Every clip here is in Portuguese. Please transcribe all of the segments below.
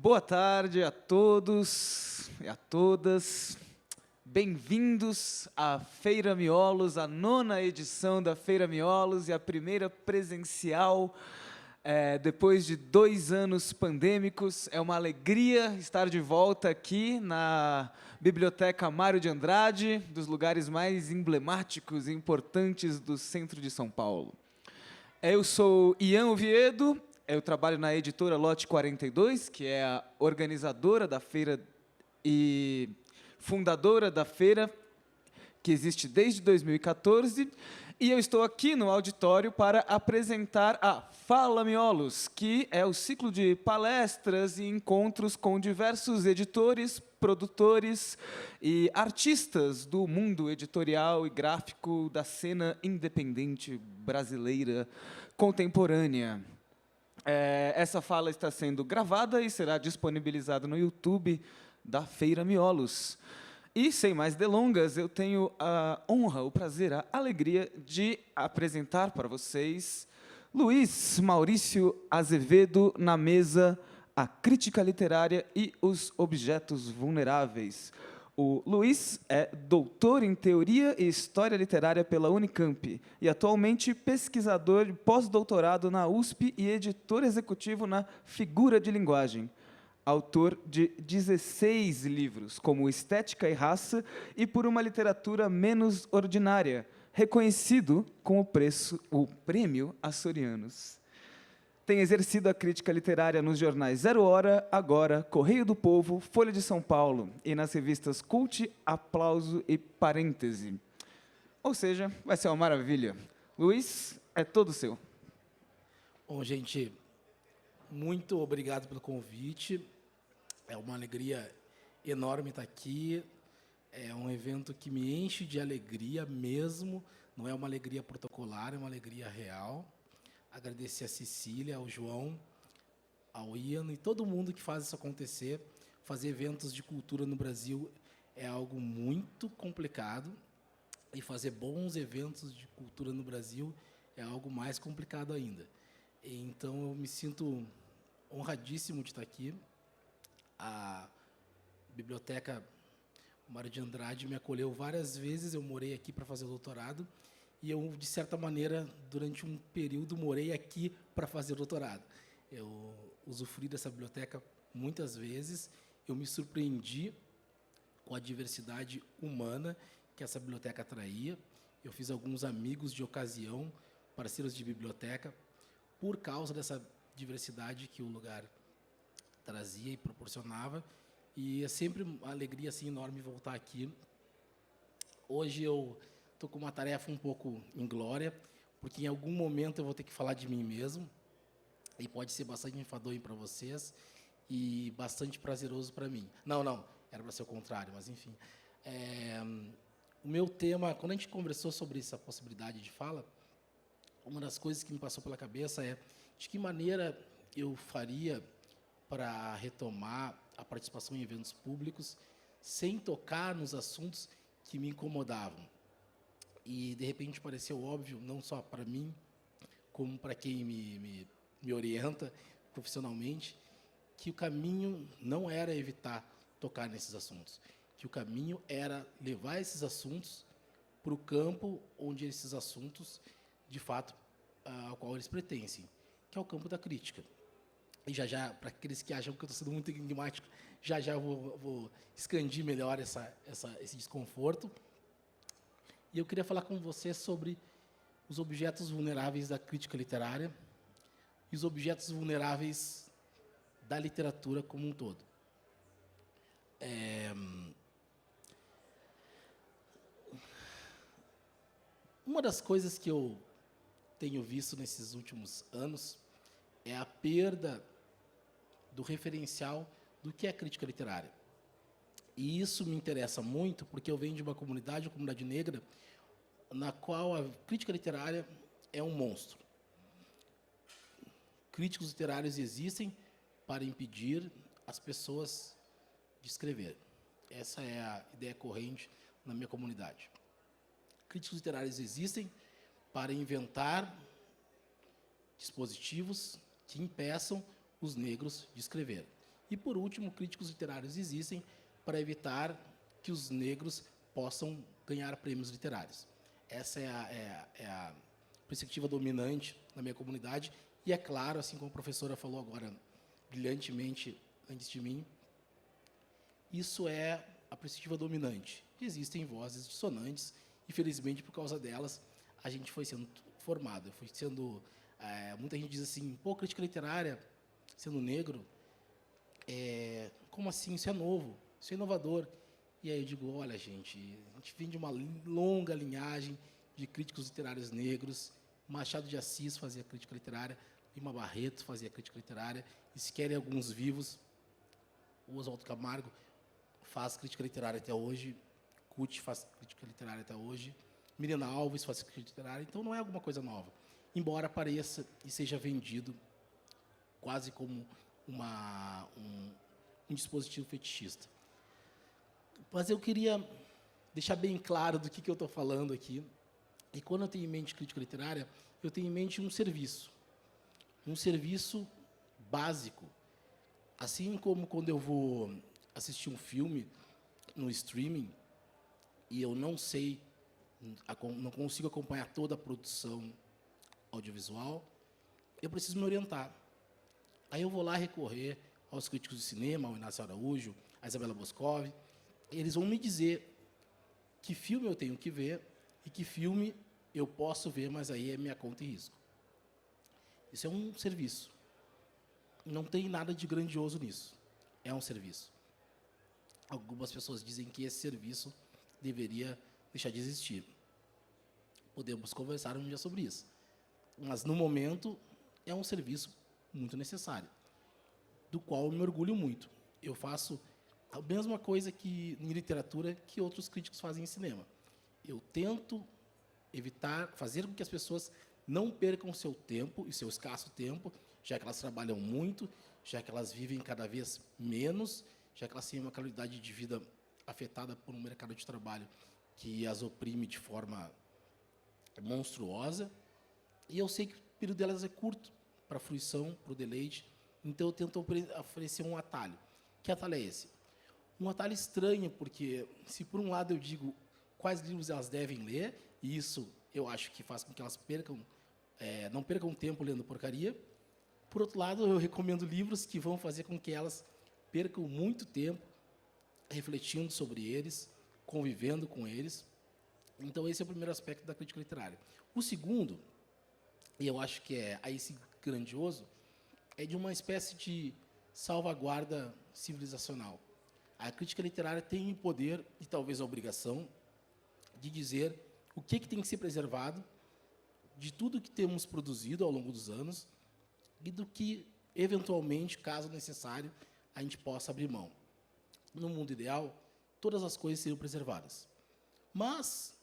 Boa tarde a todos e a todas. Bem-vindos à Feira Miolos, a 9ª edição da Feira Miolos e a primeira presencial depois de 2 anos pandêmicos. É uma alegria estar de volta aqui na Biblioteca Mário de Andrade, dos lugares mais emblemáticos e importantes do centro de São Paulo. Eu sou Ian Oviedo. Eu trabalho na editora Lote 42, que é a organizadora da feira e fundadora da feira, que existe desde 2014, e eu estou aqui no auditório para apresentar a Fala Miolos, que é o ciclo de palestras e encontros com diversos editores, produtores e artistas do mundo editorial e gráfico da cena independente brasileira contemporânea. Essa fala está sendo gravada e será disponibilizada no YouTube da Feira Miolos. E, sem mais delongas, eu tenho a honra, o prazer, a alegria de apresentar para vocês Luiz Maurício Azevedo na mesa A Crítica Literária e os Objetos Vulneráveis. O Luiz é doutor em Teoria e História Literária pela Unicamp e atualmente pesquisador de pós-doutorado na USP e editor executivo na Figura de Linguagem. Autor de 16 livros, como Estética e Raça e Por uma Literatura Menos Ordinária, reconhecido com o Prêmio Açorianos. Tem exercido a crítica literária nos jornais Zero Hora, Agora, Correio do Povo, Folha de São Paulo e nas revistas Cult, Aplauso e Parêntese. Ou seja, vai ser uma maravilha. Luiz, é todo seu. Bom, gente, muito obrigado pelo convite. É uma alegria enorme estar aqui. É um evento que me enche de alegria mesmo. Não é uma alegria protocolar, é uma alegria real. Agradecer a Cecília, ao João, ao Ian e todo mundo que faz isso acontecer. Fazer eventos de cultura no Brasil é algo muito complicado e fazer bons eventos de cultura no Brasil é algo mais complicado ainda. Então, eu me sinto honradíssimo de estar aqui. A Biblioteca Mário de Andrade me acolheu várias vezes, eu morei aqui para fazer o doutorado. E eu, de certa maneira, durante um período, morei aqui para fazer o doutorado. Eu usufruí dessa biblioteca muitas vezes. Eu me surpreendi com a diversidade humana que essa biblioteca atraía. Eu fiz alguns amigos de ocasião, parceiros de biblioteca, por causa dessa diversidade que o lugar trazia e proporcionava. E é sempre uma alegria assim, enorme voltar aqui. Hoje eu estou com uma tarefa um pouco inglória, porque em algum momento eu vou ter que falar de mim mesmo, e pode ser bastante enfadonho para vocês e bastante prazeroso para mim. Não, era para ser o contrário, mas enfim. O meu tema, quando a gente conversou sobre essa possibilidade de fala, uma das coisas que me passou pela cabeça é de que maneira eu faria para retomar a participação em eventos públicos sem tocar nos assuntos que me incomodavam. E, de repente, pareceu óbvio, não só para mim, como para quem me orienta profissionalmente, que o caminho não era evitar tocar nesses assuntos, que o caminho era levar esses assuntos para o campo onde esses assuntos, de fato, ao qual eles pertencem, que é o campo da crítica. E já, para aqueles que acham que eu estou sendo muito enigmático, já vou expandir melhor esse desconforto. E eu queria falar com você sobre os objetos vulneráveis da crítica literária e os objetos vulneráveis da literatura como um todo. Uma das coisas que eu tenho visto nesses últimos anos é a perda do referencial do que é crítica literária. E isso me interessa muito porque eu venho de uma comunidade, a comunidade negra, na qual a crítica literária é um monstro. Críticos literários existem para impedir as pessoas de escrever. Essa é a ideia corrente na minha comunidade. Críticos literários existem para inventar dispositivos que impeçam os negros de escrever. E, por último, críticos literários existem para evitar que os negros possam ganhar prêmios literários. Essa é a perspectiva dominante na minha comunidade. E, é claro, assim como a professora falou agora brilhantemente antes de mim, isso é a perspectiva dominante. Existem vozes dissonantes e, felizmente, por causa delas, a gente foi sendo formado. Foi sendo, muita gente diz assim, pô, crítica literária, sendo negro, como assim? Isso é novo, isso é inovador. E aí eu digo, olha, gente, a gente vem de uma longa linhagem de críticos literários negros. Machado de Assis fazia crítica literária, Lima Barreto fazia crítica literária, e se querem alguns vivos, o Oswaldo Camargo faz crítica literária até hoje, Cuti faz crítica literária até hoje, Mirena Alves faz crítica literária, então não é alguma coisa nova, embora pareça e seja vendido quase como um dispositivo fetichista. Mas eu queria deixar bem claro do que eu estou falando aqui, e quando eu tenho em mente crítica literária, eu tenho em mente um serviço básico. Assim como quando eu vou assistir um filme no streaming e eu não consigo acompanhar toda a produção audiovisual, eu preciso me orientar. Aí eu vou lá recorrer aos críticos de cinema, ao Inácio Araújo, a Isabela Boscov, eles vão me dizer que filme eu tenho que ver e que filme eu posso ver, mas aí é minha conta e risco. Isso é um serviço. Não tem nada de grandioso nisso. É um serviço. Algumas pessoas dizem que esse serviço deveria deixar de existir. Podemos conversar um dia sobre isso. Mas, no momento, é um serviço muito necessário, do qual eu me orgulho muito. Eu faço a mesma coisa que em literatura que outros críticos fazem em cinema. Eu tento fazer com que as pessoas não percam seu tempo e seu escasso tempo, já que elas trabalham muito, já que elas vivem cada vez menos, já que elas têm uma qualidade de vida afetada por um mercado de trabalho que as oprime de forma monstruosa. E eu sei que o período delas é curto para a fruição, para o deleite, então eu tento oferecer um atalho. Que atalho é esse? Um atalho estranho, porque se por um lado eu digo quais livros elas devem ler, e isso eu acho que faz com que elas não percam tempo lendo porcaria. Por outro lado, eu recomendo livros que vão fazer com que elas percam muito tempo refletindo sobre eles, convivendo com eles. Então, esse é o primeiro aspecto da crítica literária. O segundo, e eu acho que é aí sim grandioso, é de uma espécie de salvaguarda civilizacional. A crítica literária tem o poder e talvez a obrigação de dizer o que tem que ser preservado de tudo que temos produzido ao longo dos anos e do que, eventualmente, caso necessário, a gente possa abrir mão. No mundo ideal, todas as coisas seriam preservadas. Mas,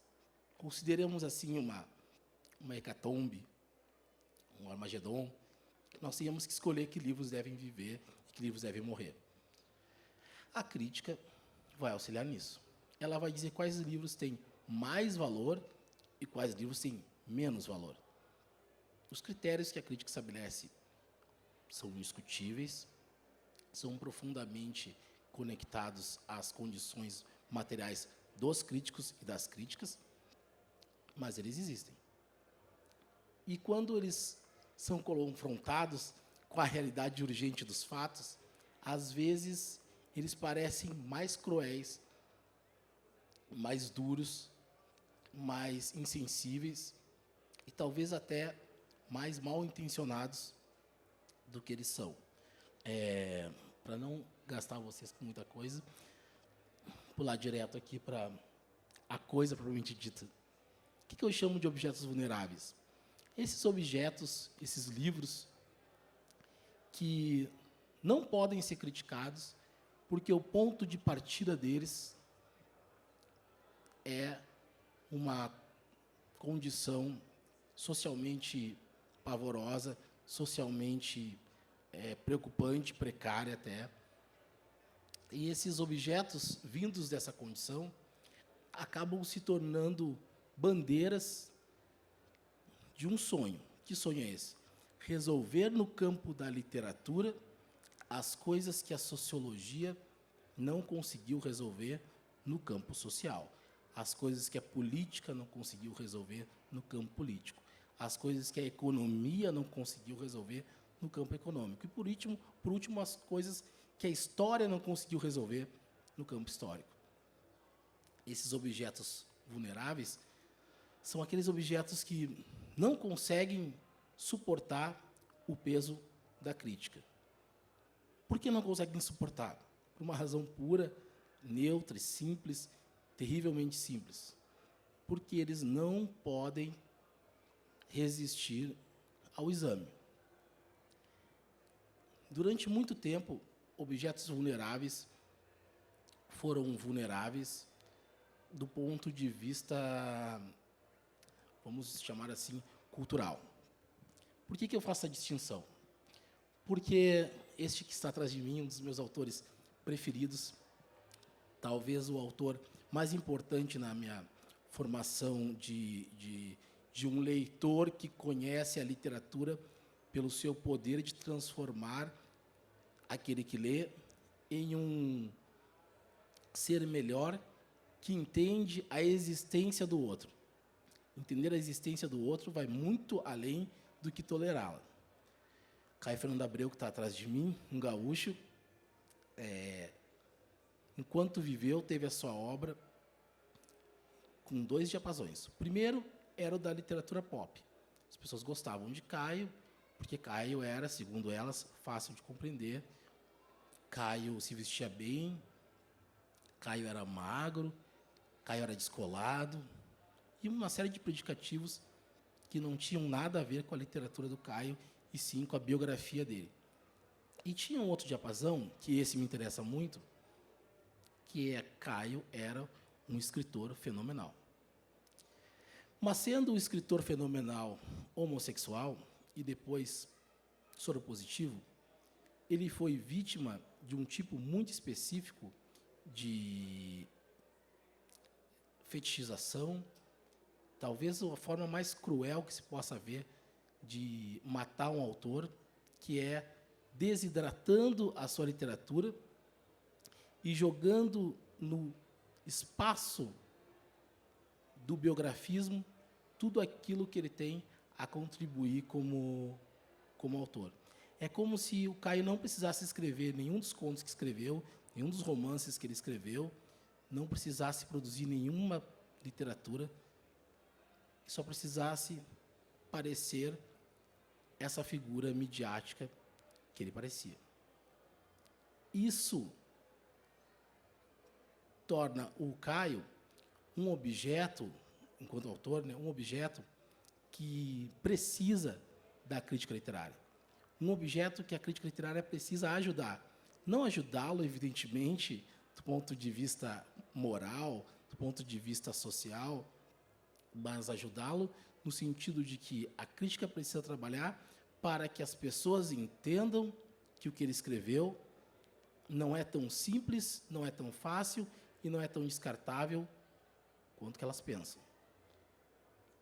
consideremos assim uma hecatombe, um Armagedon, nós temos que escolher que livros devem viver e que livros devem morrer. A crítica vai auxiliar nisso. Ela vai dizer quais livros têm mais valor e quais livros têm menos valor. Os critérios que a crítica estabelece são indiscutíveis, são profundamente conectados às condições materiais dos críticos e das críticas, mas eles existem. E quando eles são confrontados com a realidade urgente dos fatos, às vezes eles parecem mais cruéis, mais duros, mais insensíveis e talvez até mais mal intencionados do que eles são. Para não gastar vocês com muita coisa, pular direto aqui para a coisa propriamente dita. O que eu chamo de objetos vulneráveis? Esses objetos, esses livros, que não podem ser criticados porque o ponto de partida deles é uma condição socialmente pavorosa, socialmente preocupante, precária até. E esses objetos, vindos dessa condição, acabam se tornando bandeiras de um sonho. Que sonho é esse? Resolver no campo da literatura as coisas que a sociologia não conseguiu resolver no campo social, as coisas que a política não conseguiu resolver no campo político, as coisas que a economia não conseguiu resolver no campo econômico. E, por último, as coisas que a história não conseguiu resolver no campo histórico. Esses objetos vulneráveis são aqueles objetos que não conseguem suportar o peso da crítica. Por que não conseguem suportar? Por uma razão pura, neutra e simples, terrivelmente simples. Porque eles não podem resistir ao exame. Durante muito tempo, objetos vulneráveis foram vulneráveis do ponto de vista, vamos chamar assim, cultural. Por que eu faço essa distinção? Porque este que está atrás de mim, um dos meus autores preferidos, talvez o autor mais importante na minha formação de um leitor que conhece a literatura pelo seu poder de transformar aquele que lê em um ser melhor que entende a existência do outro. Entender a existência do outro vai muito além do que tolerá-la. Caio Fernando Abreu, que está atrás de mim, um gaúcho, enquanto viveu, teve a sua obra com 2 diapasões. O primeiro era o da literatura pop. As pessoas gostavam de Caio, porque Caio era, segundo elas, fácil de compreender. Caio se vestia bem, Caio era magro, Caio era descolado, e uma série de predicativos que não tinham nada a ver com a literatura do Caio, e sim com a biografia dele. E tinha um outro diapasão, que esse me interessa muito, que é Caio era um escritor fenomenal. Mas sendo um escritor fenomenal homossexual e depois soropositivo, ele foi vítima de um tipo muito específico de fetichização, talvez a forma mais cruel que se possa ver de matar um autor, que é desidratando a sua literatura e jogando no espaço do biografismo tudo aquilo que ele tem a contribuir como autor. É como se o Caio não precisasse escrever nenhum dos contos que escreveu, nenhum dos romances que ele escreveu, não precisasse produzir nenhuma literatura, só precisasse parecer essa figura midiática que ele parecia. Isso torna o Caio um objeto, enquanto autor, né, um objeto que precisa da crítica literária. Um objeto que a crítica literária precisa ajudar. Não ajudá-lo, evidentemente, do ponto de vista moral, do ponto de vista social, mas ajudá-lo no sentido de que a crítica precisa trabalhar para que as pessoas entendam que o que ele escreveu não é tão simples, não é tão fácil e não é tão descartável quanto que elas pensam.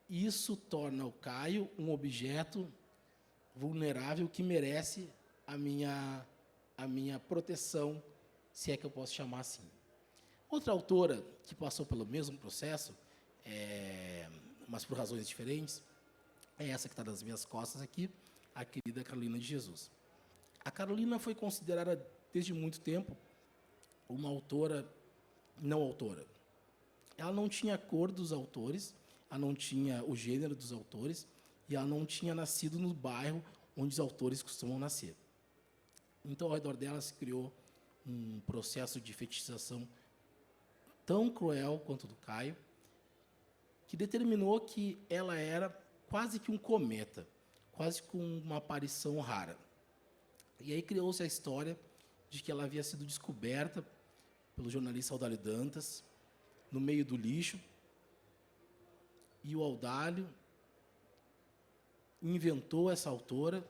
Isso torna o Caio um objeto vulnerável que merece a minha proteção, se é que eu posso chamar assim. Outra autora que passou pelo mesmo processo, mas por razões diferentes, é essa que está nas minhas costas aqui, a querida Carolina de Jesus. A Carolina foi considerada, desde muito tempo, uma autora não autora. Ela não tinha a cor dos autores, ela não tinha o gênero dos autores, e ela não tinha nascido no bairro onde os autores costumam nascer. Então, ao redor dela se criou um processo de fetichização tão cruel quanto o do Caio, que determinou que ela era quase que um cometa, quase com uma aparição rara. E aí criou-se a história de que ela havia sido descoberta pelo jornalista Audálio Dantas, no meio do lixo, e o Audálio inventou essa autora,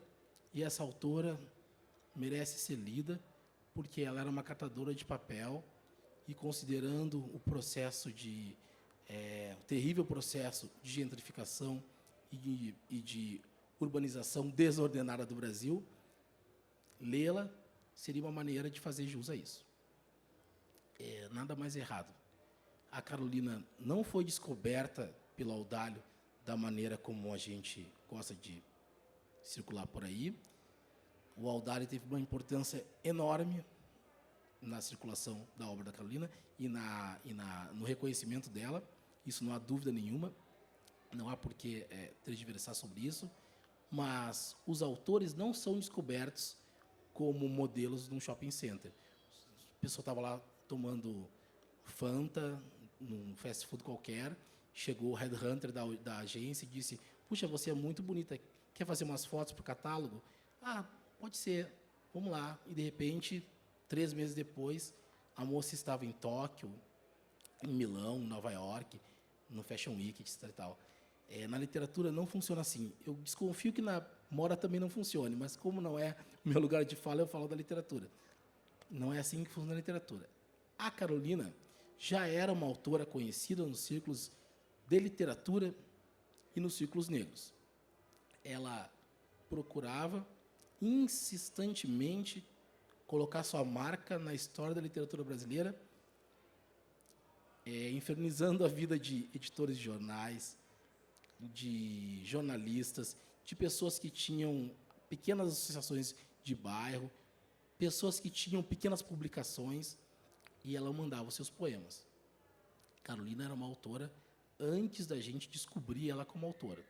e essa autora merece ser lida, porque ela era uma catadora de papel, e considerando o processo o terrível processo de gentrificação e de urbanização desordenada do Brasil, lê-la seria uma maneira de fazer jus a isso. Nada mais errado. A Carolina não foi descoberta pelo Audálio da maneira como a gente gosta de circular por aí. O Audálio teve uma importância enorme na circulação da obra da Carolina e no reconhecimento dela. Isso não há dúvida nenhuma. Não há por que tergiversar sobre isso. Mas os autores não são descobertos como modelos num shopping center. A pessoa estava lá tomando Fanta, num fast food qualquer, chegou o headhunter da agência e disse: puxa, você é muito bonita, quer fazer umas fotos para o catálogo? Ah, pode ser, vamos lá. E, de repente, 3 meses depois, a moça estava em Tóquio, em Milão, em Nova York, no Fashion Week, etc. E tal. Na literatura não funciona assim. Eu desconfio que na moda também não funcione, mas como não é o meu lugar de fala, eu falo da literatura. Não é assim que funciona a literatura. A Carolina já era uma autora conhecida nos círculos de literatura e nos círculos negros. Ela procurava insistentemente colocar sua marca na história da literatura brasileira, infernizando a vida de editores de jornais, de jornalistas, de pessoas que tinham pequenas associações de bairro, pessoas que tinham pequenas publicações, e ela mandava os seus poemas. Carolina era uma autora antes da gente descobrir ela como autora,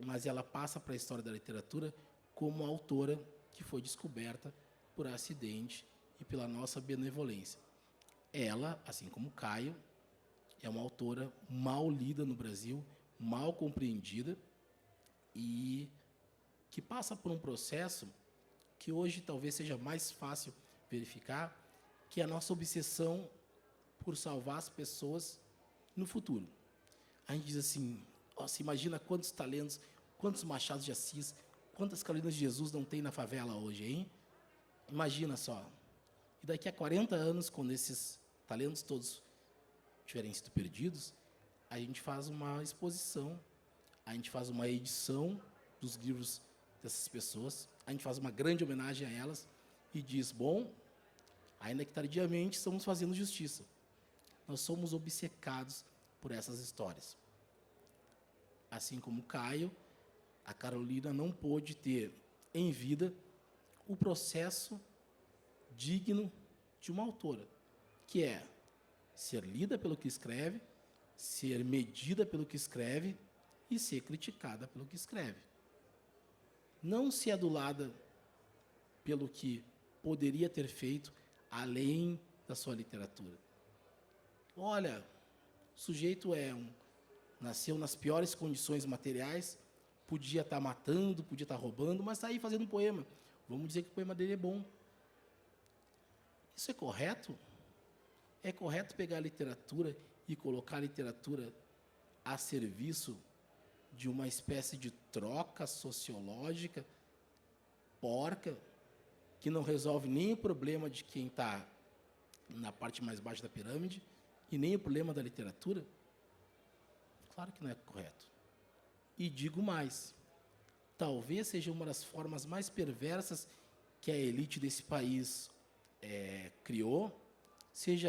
mas ela passa para a história da literatura como autora que foi descoberta por acidente e pela nossa benevolência. Ela, assim como Caio, é uma autora mal lida no Brasil, mal compreendida e que passa por um processo que hoje talvez seja mais fácil verificar, que é a nossa obsessão por salvar as pessoas no futuro. A gente diz assim: nossa, imagina quantos talentos, quantos Machados de Assis, quantas Carolinas de Jesus não tem na favela hoje, hein? Imagina só. E daqui a 40 anos, quando esses talentos todos tiverem sido perdidos, a gente faz uma exposição, a gente faz uma edição dos livros dessas pessoas, a gente faz uma grande homenagem a elas e diz: bom, ainda que tardiamente, estamos fazendo justiça. Nós somos obcecados por essas histórias. Assim como Caio, a Carolina não pôde ter em vida o processo digno de uma autora, que é ser lida pelo que escreve, ser medida pelo que escreve e ser criticada pelo que escreve. Não ser adulada pelo que poderia ter feito além da sua literatura. Olha, o sujeito nasceu nas piores condições materiais, podia estar matando, podia estar roubando, mas está aí fazendo um poema. Vamos dizer que o poema dele é bom. Isso é correto? É correto pegar a literatura e colocar a literatura a serviço de uma espécie de troca sociológica porca, que não resolve nem o problema de quem está na parte mais baixa da pirâmide e nem o problema da literatura? Claro que não é correto. E digo mais, talvez seja uma das formas mais perversas que a elite desse país criou, seja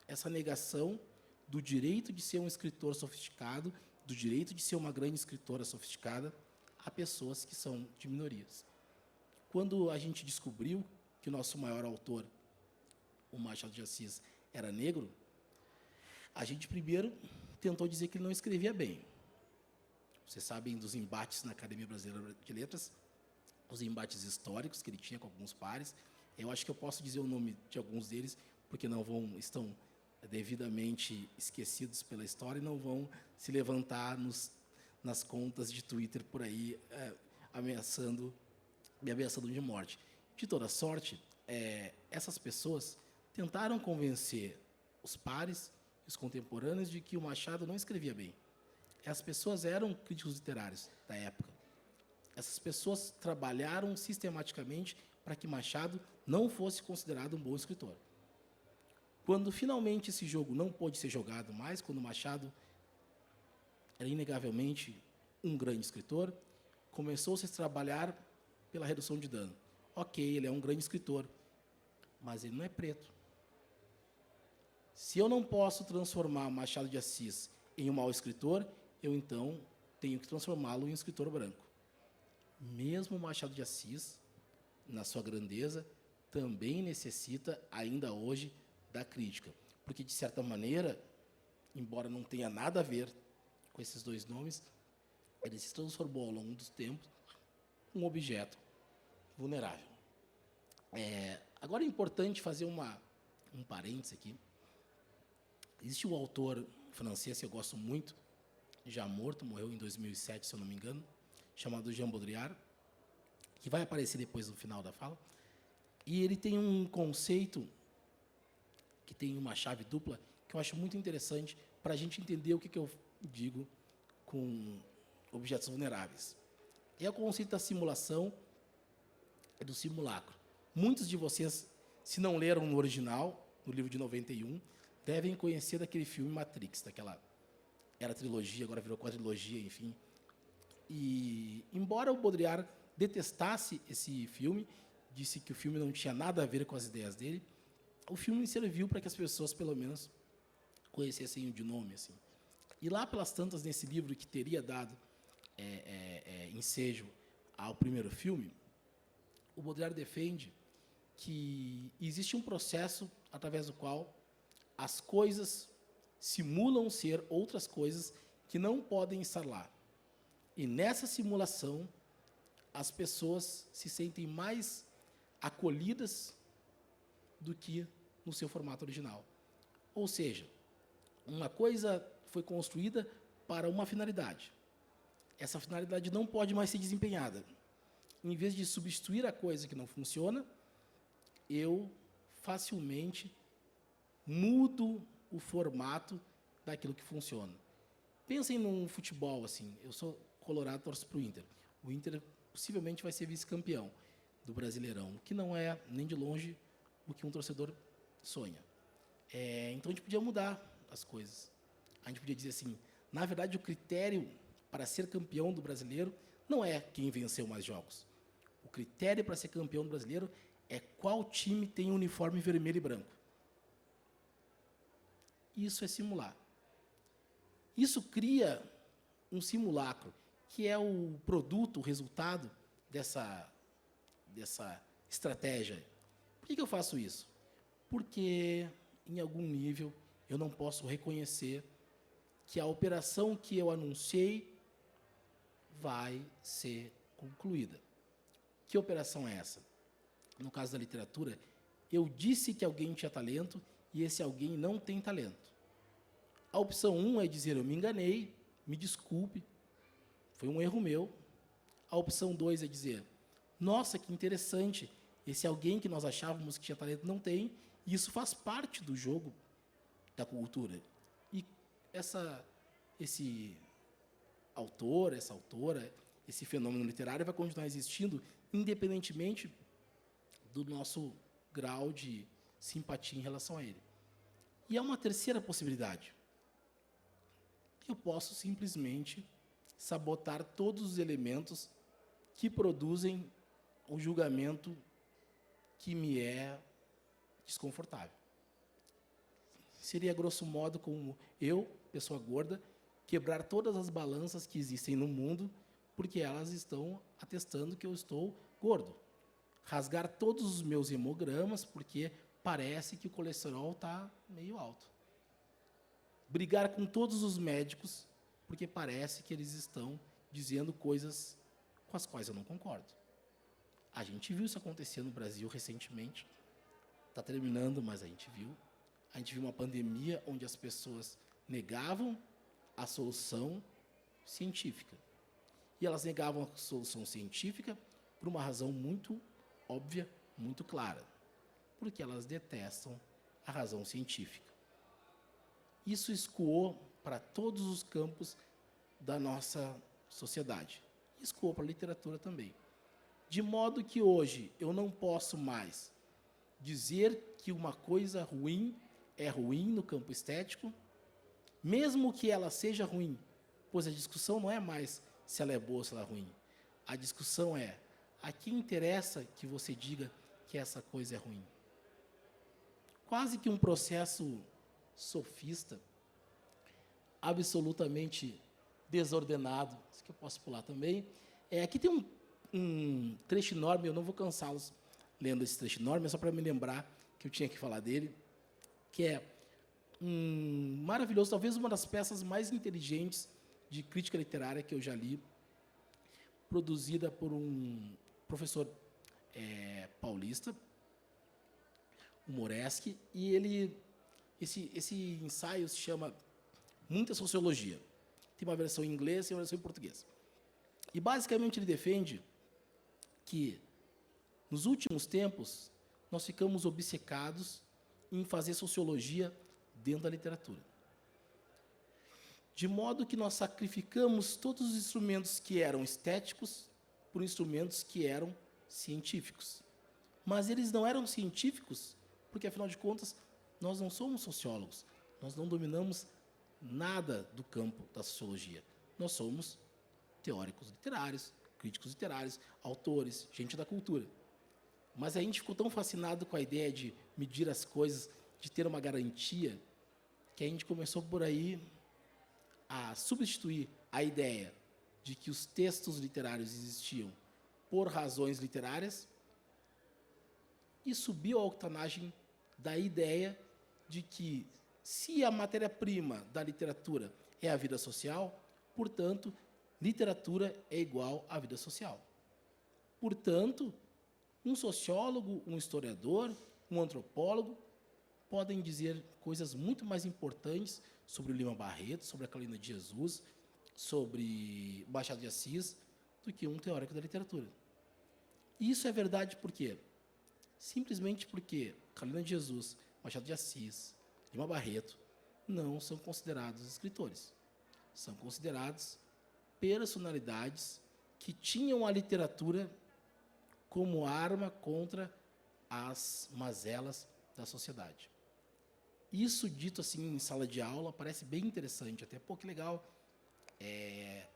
essa negação do direito de ser um escritor sofisticado, do direito de ser uma grande escritora sofisticada, a pessoas que são de minorias. Quando a gente descobriu que o nosso maior autor, o Machado de Assis, era negro, a gente primeiro tentou dizer que ele não escrevia bem. Vocês sabem dos embates na Academia Brasileira de Letras, os embates históricos que ele tinha com alguns pares. Eu acho que eu posso dizer o nome de alguns deles, porque estão devidamente esquecidos pela história e não vão se levantar nas contas de Twitter por aí, me ameaçando de morte. De toda sorte, essas pessoas tentaram convencer os pares, os contemporâneos, de que o Machado não escrevia bem. As pessoas eram críticos literários da época. Essas pessoas trabalharam sistematicamente para que Machado não fosse considerado um bom escritor. Quando finalmente esse jogo não pôde ser jogado mais, quando Machado era inegavelmente um grande escritor, começou-se a trabalhar pela redução de dano. ok, ele é um grande escritor, mas ele não é preto. Se eu não posso transformar Machado de Assis em um mau escritor, eu então tenho que transformá-lo em um escritor branco. Mesmo Machado de Assis, na sua grandeza, também necessita, ainda hoje, da crítica. Porque, de certa maneira, embora não tenha nada a ver com esses dois nomes, ele se transformou ao longo dos tempos em um objeto vulnerável. Agora é importante fazer um parênteses aqui. Existe um autor francês que eu gosto muito, já morto, morreu em 2007, se eu não me engano, chamado Jean Baudrillard, que vai aparecer depois no final da fala. E ele tem um conceito que tem uma chave dupla que eu acho muito interessante para a gente entender o que eu digo com objetos vulneráveis. É o conceito da simulação e do simulacro. Muitos de vocês, se não leram no original, no livro de 91, devem conhecer daquele filme Matrix, era trilogia, agora virou quadrilogia, enfim. E, embora o Baudrillard detestasse esse filme, disse que o filme não tinha nada a ver com as ideias dele, o filme serviu para que as pessoas, pelo menos, conhecessem de nome. Assim. E lá pelas tantas, nesse livro que teria dado ensejo ao primeiro filme, o Baudrillard defende que existe um processo através do qual as coisas simulam ser outras coisas que não podem estar lá. E nessa simulação, as pessoas se sentem mais acolhidas do que no seu formato original. Ou seja, uma coisa foi construída para uma finalidade. Essa finalidade não pode mais ser desempenhada. Em vez de substituir a coisa que não funciona, eu facilmente mudo o formato daquilo que funciona. Pensem num futebol assim. Eu sou colorado, torço para o Inter. O Inter possivelmente vai ser vice-campeão do Brasileirão, que não é nem de longe o que um torcedor sonha. Então a gente podia mudar as coisas. A gente podia dizer assim, na verdade o critério para ser campeão do Brasileiro não é quem venceu mais jogos. O critério para ser campeão do Brasileiro é qual time tem uniforme vermelho e branco. Isso é simular. Isso cria um simulacro, que é o produto, o resultado dessa estratégia. Por que eu faço isso? Porque, em algum nível, eu não posso reconhecer que a operação que eu anunciei vai ser concluída. Que operação é essa? No caso da literatura, eu disse que alguém tinha talento e esse alguém não tem talento. A opção 1 é dizer, eu me enganei, me desculpe, foi um erro meu. A opção 2 é dizer, nossa, que interessante, esse alguém que nós achávamos que tinha talento não tem, e isso faz parte do jogo da cultura. E esse autor, essa autora, esse fenômeno literário vai continuar existindo independentemente do nosso grau de simpatia em relação a ele. E há uma terceira possibilidade. Eu posso simplesmente sabotar todos os elementos que produzem o julgamento que me é desconfortável. Seria, grosso modo, como eu, pessoa gorda, quebrar todas as balanças que existem no mundo, porque elas estão atestando que eu estou gordo. Rasgar todos os meus hemogramas, porque parece que o colesterol está meio alto. Brigar com todos os médicos, porque parece que eles estão dizendo coisas com as quais eu não concordo. A gente viu isso acontecer no Brasil recentemente. Está terminando, mas a gente viu. A gente viu uma pandemia onde as pessoas negavam a solução científica. E elas negavam a solução científica por uma razão muito óbvia, muito clara. Porque elas detestam a razão científica. Isso escoou para todos os campos da nossa sociedade. Escoou para a literatura também. De modo que hoje eu não posso mais dizer que uma coisa ruim é ruim no campo estético, mesmo que ela seja ruim, pois a discussão não é mais se ela é boa ou se ela é ruim. A discussão é a quem interessa que você diga que essa coisa é ruim? Quase que um processo sofista, absolutamente desordenado. Isso que eu posso pular também. Aqui tem um trecho enorme, eu não vou cansá-los lendo esse trecho enorme, é só para me lembrar que eu tinha que falar dele, que é maravilhoso, talvez uma das peças mais inteligentes de crítica literária que eu já li, produzida por um professor paulista, o Moreschi, e esse ensaio se chama Muita Sociologia. Tem uma versão em inglês e uma versão em português. E, basicamente, ele defende que, nos últimos tempos, nós ficamos obcecados em fazer sociologia dentro da literatura. De modo que nós sacrificamos todos os instrumentos que eram estéticos por instrumentos que eram científicos. Mas eles não eram científicos porque, afinal de contas, nós não somos sociólogos. Nós não dominamos nada do campo da sociologia. Nós somos teóricos literários, críticos literários, autores, gente da cultura. Mas a gente ficou tão fascinado com a ideia de medir as coisas, de ter uma garantia, que a gente começou por aí a substituir a ideia de que os textos literários existiam por razões literárias e subiu a octanagem da ideia de que, se a matéria-prima da literatura é a vida social, portanto, literatura é igual à vida social. Portanto, um sociólogo, um historiador, um antropólogo podem dizer coisas muito mais importantes sobre o Lima Barreto, sobre a Carolina de Jesus, sobre Machado de Assis, do que um teórico da literatura. E isso é verdade por quê? Simplesmente porque Carolina de Jesus, Machado de Assis, Lima Barreto não são considerados escritores. São considerados personalidades que tinham a literatura como arma contra as mazelas da sociedade. Isso, dito assim em sala de aula, parece bem interessante, até que legal.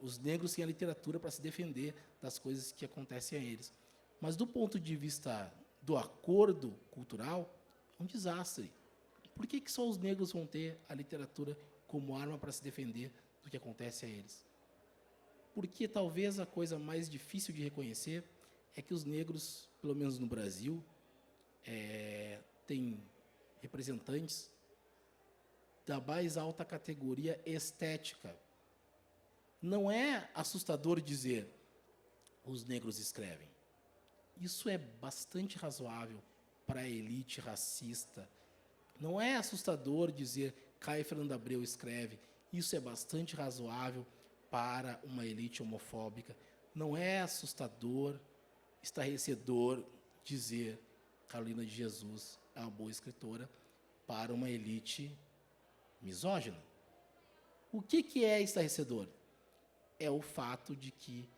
Os negros têm a literatura para se defender das coisas que acontecem a eles. Mas, do ponto de vista do acordo cultural, é um desastre. Por que só os negros vão ter a literatura como arma para se defender do que acontece a eles? Porque talvez a coisa mais difícil de reconhecer é que os negros, pelo menos no Brasil, têm representantes da mais alta categoria estética. Não é assustador dizer os negros escrevem. Isso é bastante razoável para a elite racista. Não é assustador dizer Caio Fernando Abreu escreve. Isso é bastante razoável para uma elite homofóbica. Não é assustador, estarrecedor dizer Carolina de Jesus é uma boa escritora para uma elite misógina. O que é estarrecedor? É o fato de que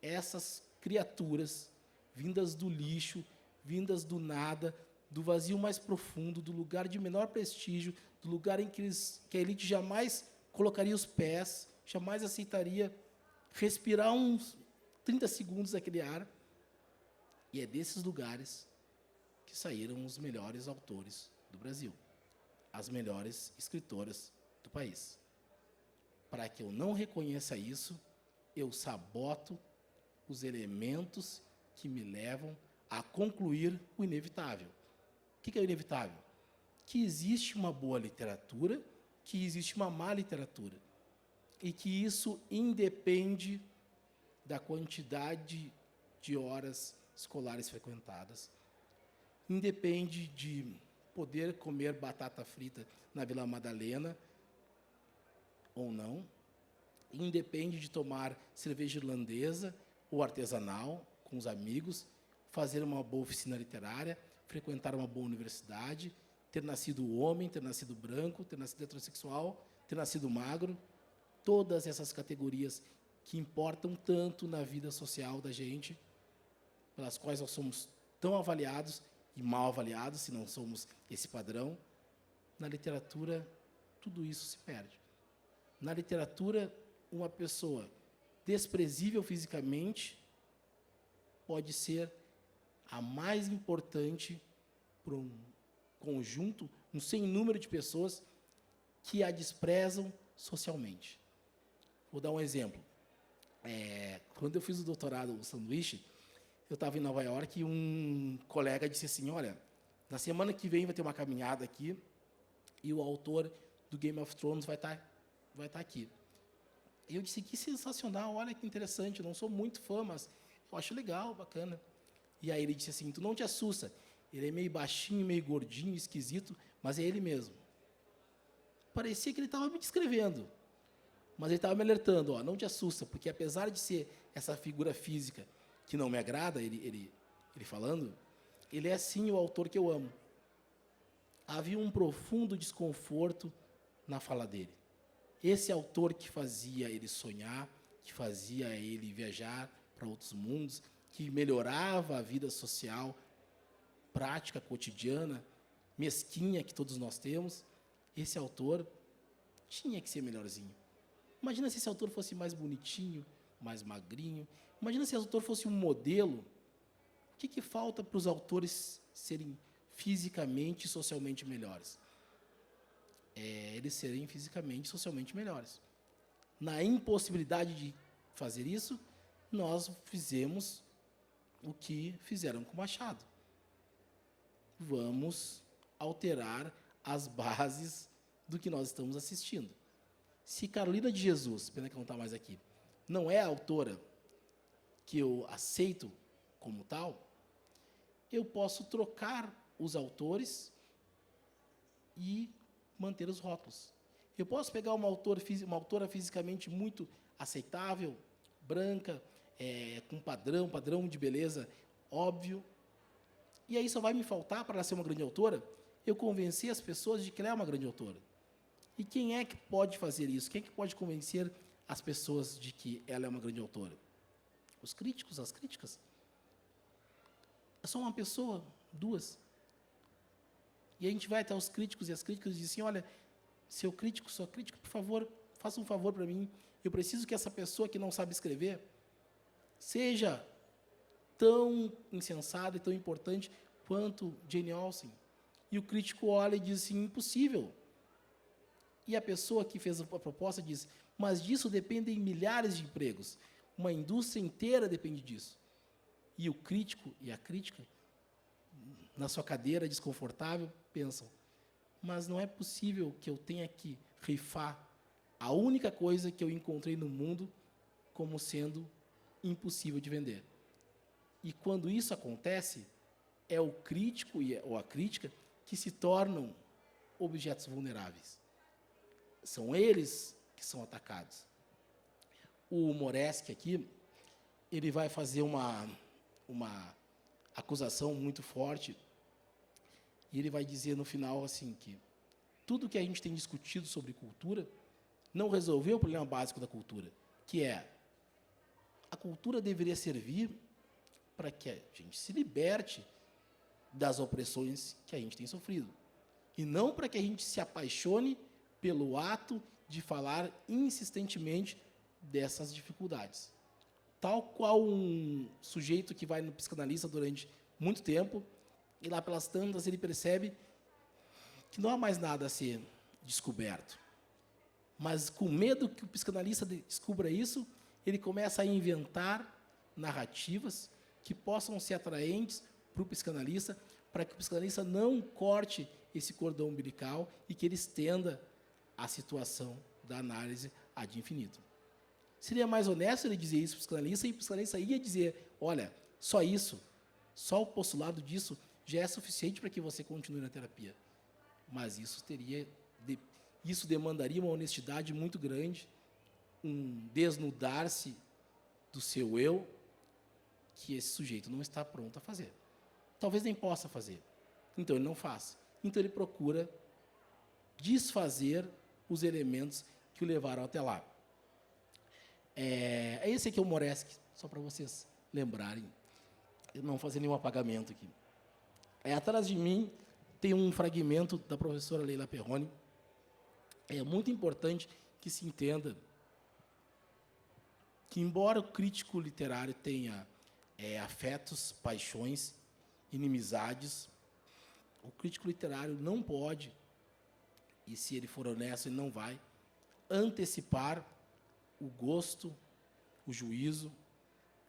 essas criaturas vindas do lixo, vindas do nada, do vazio mais profundo, do lugar de menor prestígio, do lugar em que a elite jamais colocaria os pés, jamais aceitaria respirar uns 30 segundos daquele ar. E é desses lugares que saíram os melhores autores do Brasil, as melhores escritoras do país. Para que eu não reconheça isso, eu saboto os elementos que me levam a concluir o inevitável. O que é o inevitável? Que existe uma boa literatura, que existe uma má literatura, e que isso independe da quantidade de horas escolares frequentadas, independe de poder comer batata frita na Vila Madalena ou não, independe de tomar cerveja irlandesa ou artesanal com os amigos, fazer uma boa oficina literária, frequentar uma boa universidade, ter nascido homem, ter nascido branco, ter nascido heterossexual, ter nascido magro, todas essas categorias que importam tanto na vida social da gente, pelas quais nós somos tão avaliados e mal avaliados, se não somos esse padrão. Na literatura, tudo isso se perde. Na literatura, uma pessoa desprezível fisicamente pode ser a mais importante para um conjunto, um sem número de pessoas que a desprezam socialmente. Vou dar um exemplo. Quando eu fiz o doutorado, o sanduíche, eu estava em Nova York e um colega disse assim, olha, na semana que vem vai ter uma caminhada aqui e o autor do Game of Thrones vai estar aqui. E eu disse, que sensacional, olha que interessante, eu não sou muito fã, mas eu acho legal, bacana. E aí ele disse assim, tu não te assusta, ele é meio baixinho, meio gordinho, esquisito, mas é ele mesmo. Parecia que ele estava me descrevendo, mas ele estava me alertando, ó, não te assusta, porque apesar de ser essa figura física que não me agrada, ele falando, ele é sim o autor que eu amo. Havia um profundo desconforto na fala dele. Esse autor que fazia ele sonhar, que fazia ele viajar para outros mundos, que melhorava a vida social, prática, cotidiana, mesquinha que todos nós temos, esse autor tinha que ser melhorzinho. Imagina se esse autor fosse mais bonitinho, mais magrinho. Imagina se esse autor fosse um modelo. O que falta para os autores serem fisicamente e socialmente melhores? Eles serem fisicamente e socialmente melhores. Na impossibilidade de fazer isso, nós fizemos o que fizeram com Machado. Vamos alterar as bases do que nós estamos assistindo. Se Carolina de Jesus, pena que não está mais aqui, não é a autora que eu aceito como tal, eu posso trocar os autores e manter os rótulos. Eu posso pegar uma autora fisicamente muito aceitável, branca, com padrão de beleza óbvio, e aí só vai me faltar, para ela ser uma grande autora, eu convencer as pessoas de que ela é uma grande autora. E quem é que pode fazer isso? Quem é que pode convencer as pessoas de que ela é uma grande autora? Os críticos, as críticas. É só uma pessoa, duas. E a gente vai até os críticos e as críticas dizem assim, olha, seu crítico, sua crítica, por favor, faça um favor para mim. Eu preciso que essa pessoa que não sabe escrever seja tão insensada e tão importante quanto Jane Austen. E o crítico olha e diz assim, impossível. E a pessoa que fez a proposta diz, mas disso dependem milhares de empregos. Uma indústria inteira depende disso. E o crítico e a crítica, na sua cadeira desconfortável, pensam, mas não é possível que eu tenha que rifar a única coisa que eu encontrei no mundo como sendo impossível de vender. E quando isso acontece, é o crítico ou a crítica que se tornam objetos vulneráveis. São eles que são atacados. O Moreschi aqui, ele vai fazer uma acusação muito forte e ele vai dizer no final assim que tudo que a gente tem discutido sobre cultura não resolveu o problema básico da cultura, que é a cultura deveria servir para que a gente se liberte das opressões que a gente tem sofrido e não para que a gente se apaixone pelo ato de falar insistentemente dessas dificuldades. Tal qual um sujeito que vai no psicanalista durante muito tempo, e lá pelas tantas ele percebe que não há mais nada a ser descoberto. Mas com medo que o psicanalista descubra isso, ele começa a inventar narrativas que possam ser atraentes para o psicanalista, para que o psicanalista não corte esse cordão umbilical e que ele estenda a situação da análise ad infinito. Seria mais honesto ele dizer isso para o psicanalista, e o psicanalista ia dizer, olha, só isso, só o postulado disso já é suficiente para que você continue na terapia. Mas isso demandaria uma honestidade muito grande, um desnudar-se do seu eu, que esse sujeito não está pronto a fazer. Talvez nem possa fazer. Então ele não faz. Então ele procura desfazer os elementos que o levaram até lá. Esse aqui é o Moreschi, só para vocês lembrarem. Eu não vou fazer nenhum apagamento aqui. Atrás de mim tem um fragmento da professora Leila Perrone. É muito importante que se entenda que, embora o crítico literário tenha afetos, paixões, inimizades. O crítico literário não pode, e se ele for honesto, ele não vai, antecipar o gosto, o juízo,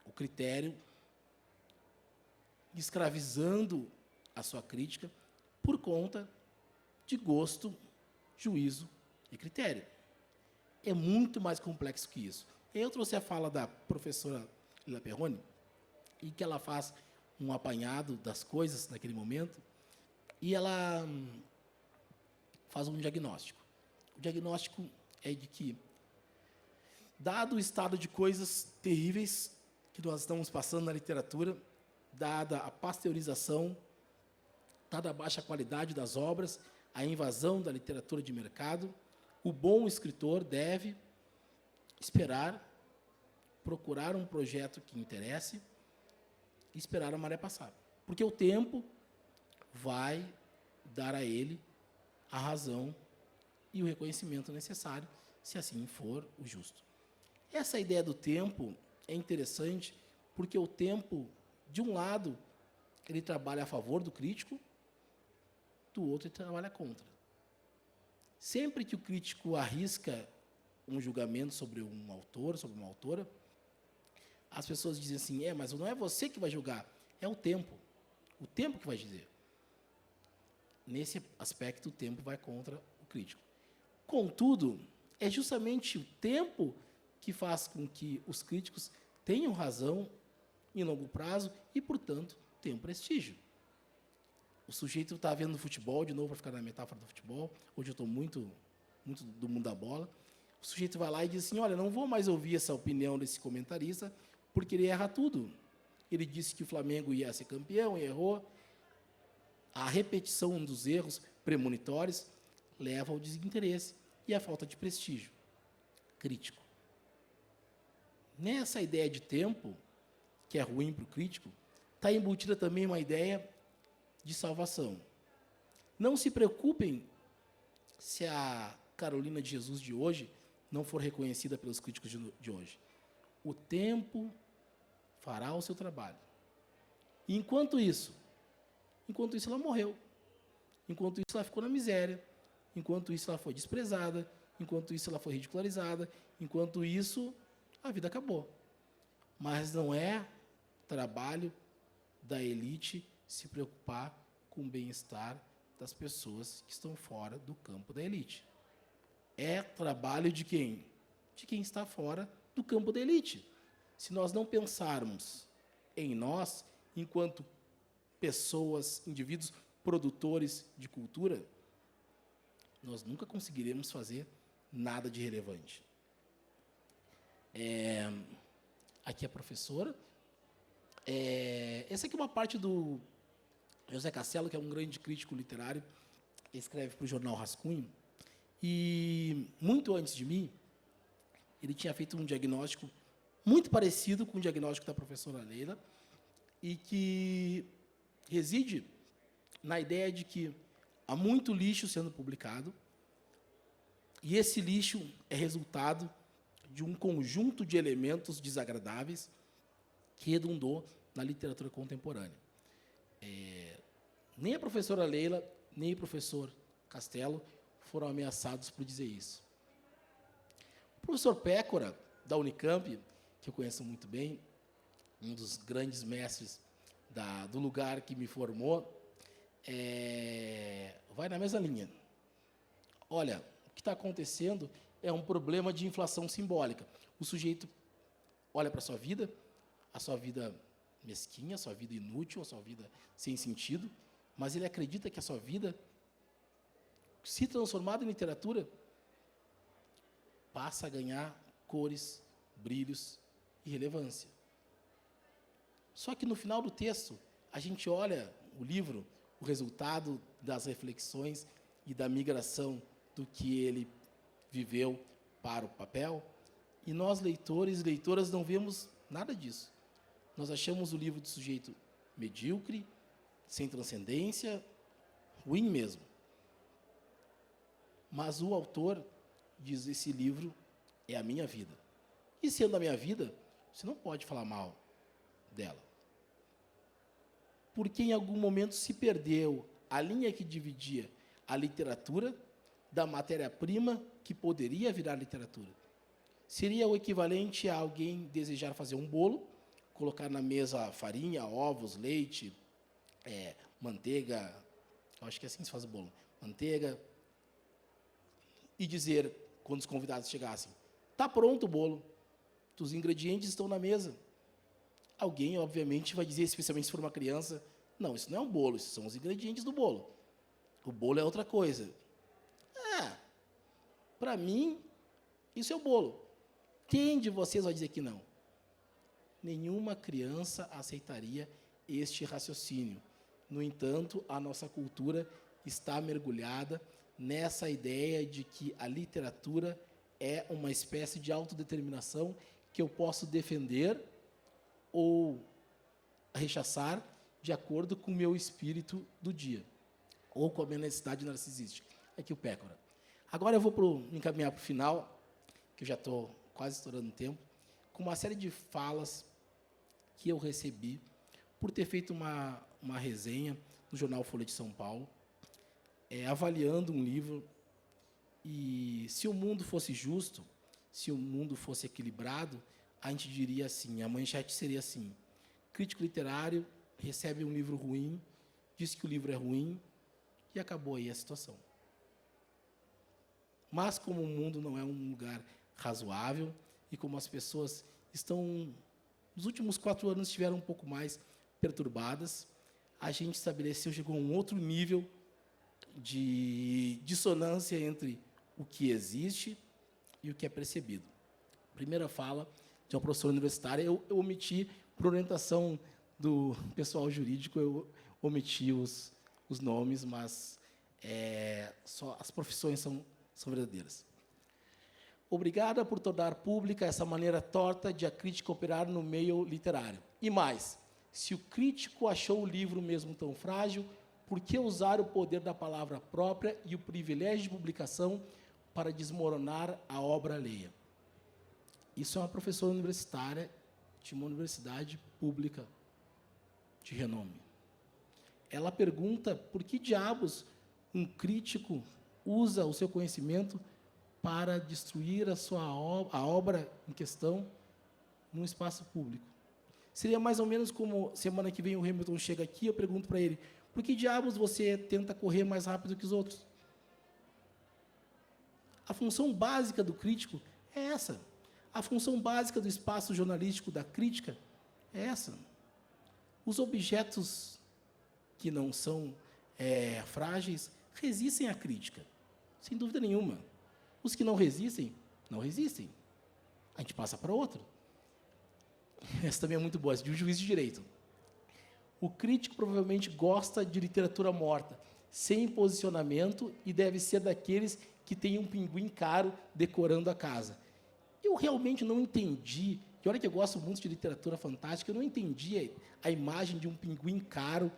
o critério, escravizando a sua crítica por conta de gosto, juízo e critério. É muito mais complexo que isso. Eu trouxe a fala da professora Lila Perrone, e que ela faz um apanhado das coisas naquele momento, e ela faz um diagnóstico. O diagnóstico é de que, dado o estado de coisas terríveis que nós estamos passando na literatura, dada a pasteurização, dada a baixa qualidade das obras, a invasão da literatura de mercado, o bom escritor deve esperar, procurar um projeto que interesse e esperar a maré passar. Porque o tempo vai dar a ele a razão e o reconhecimento necessário, se assim for o justo. Essa ideia do tempo é interessante porque o tempo, de um lado, ele trabalha a favor do crítico, do outro ele trabalha contra. Sempre que o crítico arrisca um julgamento sobre um autor, sobre uma autora, as pessoas dizem assim, mas não é você que vai julgar, é o tempo que vai dizer. Nesse aspecto, o tempo vai contra o crítico. Contudo, é justamente o tempo que faz com que os críticos tenham razão em longo prazo e, portanto, tenham prestígio. O sujeito está vendo futebol, de novo, para ficar na metáfora do futebol, hoje eu estou muito do mundo da bola, o sujeito vai lá e diz assim, olha, não vou mais ouvir essa opinião desse comentarista, porque ele erra tudo. Ele disse que o Flamengo ia ser campeão e errou. A repetição dos erros premonitórios leva ao desinteresse e à falta de prestígio crítico. Nessa ideia de tempo, que é ruim para o crítico, está embutida também uma ideia de salvação. Não se preocupem se a Carolina de Jesus de hoje não for reconhecida pelos críticos de hoje. O tempo fará o seu trabalho. E enquanto isso ela morreu. Enquanto isso ela ficou na miséria. Enquanto isso ela foi desprezada. Enquanto isso ela foi ridicularizada. Enquanto isso a vida acabou. Mas não é trabalho da elite se preocupar com o bem-estar das pessoas que estão fora do campo da elite. É trabalho de quem? De quem está fora do campo da elite. Se nós não pensarmos em nós, enquanto pessoas, indivíduos produtores de cultura, nós nunca conseguiremos fazer nada de relevante. Aqui a professora. Essa aqui é uma parte do José Castelo, que é um grande crítico literário, escreve para o jornal Rascunho, e muito antes de mim, ele tinha feito um diagnóstico muito parecido com o diagnóstico da professora Leila, e que reside na ideia de que há muito lixo sendo publicado, e esse lixo é resultado de um conjunto de elementos desagradáveis que redundou na literatura contemporânea. Nem a professora Leila, nem o professor Castelo foram ameaçados por dizer isso. O professor Pécora, da Unicamp, que eu conheço muito bem, um dos grandes mestres do lugar que me formou, vai na mesma linha. Olha, o que está acontecendo é um problema de inflação simbólica. O sujeito olha para a sua vida mesquinha, a sua vida inútil, a sua vida sem sentido, mas ele acredita que a sua vida, se transformada em literatura, passa a ganhar cores, brilhos e relevância. Só que no final do texto, a gente olha o livro, o resultado das reflexões e da migração do que ele viveu para o papel, e nós, leitores e leitoras, não vemos nada disso. Nós achamos o livro do sujeito medíocre, sem transcendência, ruim mesmo. Mas o autor diz, esse livro é a minha vida. E sendo a minha vida, você não pode falar mal dela. porque em algum momento se perdeu a linha que dividia a literatura da matéria-prima que poderia virar literatura. Seria o equivalente a alguém desejar fazer um bolo, colocar na mesa farinha, ovos, leite, manteiga, eu acho que é assim que se faz o bolo, manteiga, e dizer, quando os convidados chegassem, está pronto o bolo, os ingredientes estão na mesa. Alguém, obviamente, vai dizer, especialmente se for uma criança, não, isso não é um bolo, isso são os ingredientes do bolo. O bolo é outra coisa. Para mim, isso é o bolo. Quem de vocês vai dizer que não? Nenhuma criança aceitaria este raciocínio. No entanto, a nossa cultura está mergulhada nessa ideia de que a literatura é uma espécie de autodeterminação que eu posso defender ou rechaçar de acordo com o meu espírito do dia, ou com a minha necessidade narcisística. Aqui o Pécora. Agora eu vou me encaminhar para o final, que eu já estou quase estourando o tempo, com uma série de falas que eu recebi por ter feito uma resenha no jornal Folha de São Paulo, avaliando um livro, e se o mundo fosse justo, se o mundo fosse equilibrado, a gente diria assim, a manchete seria assim: crítico literário recebe um livro ruim, diz que o livro é ruim, e acabou aí a situação. Mas como o mundo não é um lugar razoável, e como as pessoas estão, nos últimos 4 anos, estiveram um pouco mais perturbadas, a gente estabeleceu, chegou a um outro nível de dissonância entre o que existe e o que é percebido. Primeira fala de uma professora universitária, eu omiti, por orientação do pessoal jurídico, eu omiti os nomes, mas só as profissões são verdadeiras. Obrigada por tornar pública essa maneira torta de a crítica operar no meio literário. E mais, se o crítico achou o livro mesmo tão frágil, por que usar o poder da palavra própria e o privilégio de publicação para desmoronar a obra alheia? Isso é uma professora universitária de uma universidade pública de renome. Ela pergunta por que diabos um crítico usa o seu conhecimento para destruir a obra em questão num espaço público. Seria mais ou menos como, semana que vem o Hamilton chega aqui, eu pergunto para ele, por que diabos você tenta correr mais rápido que os outros? A função básica do crítico é essa. A função básica do espaço jornalístico da crítica é essa. Os objetos que não são frágeis resistem à crítica, sem dúvida nenhuma. Os que não resistem, não resistem. A gente passa para outro. Essa também é muito boa, de um juiz de direito. O crítico provavelmente gosta de literatura morta, sem posicionamento, e deve ser daqueles que têm um pinguim caro decorando a casa. Eu realmente não entendi, e olha que eu gosto muito de literatura fantástica, eu não entendi a imagem de um pinguim caro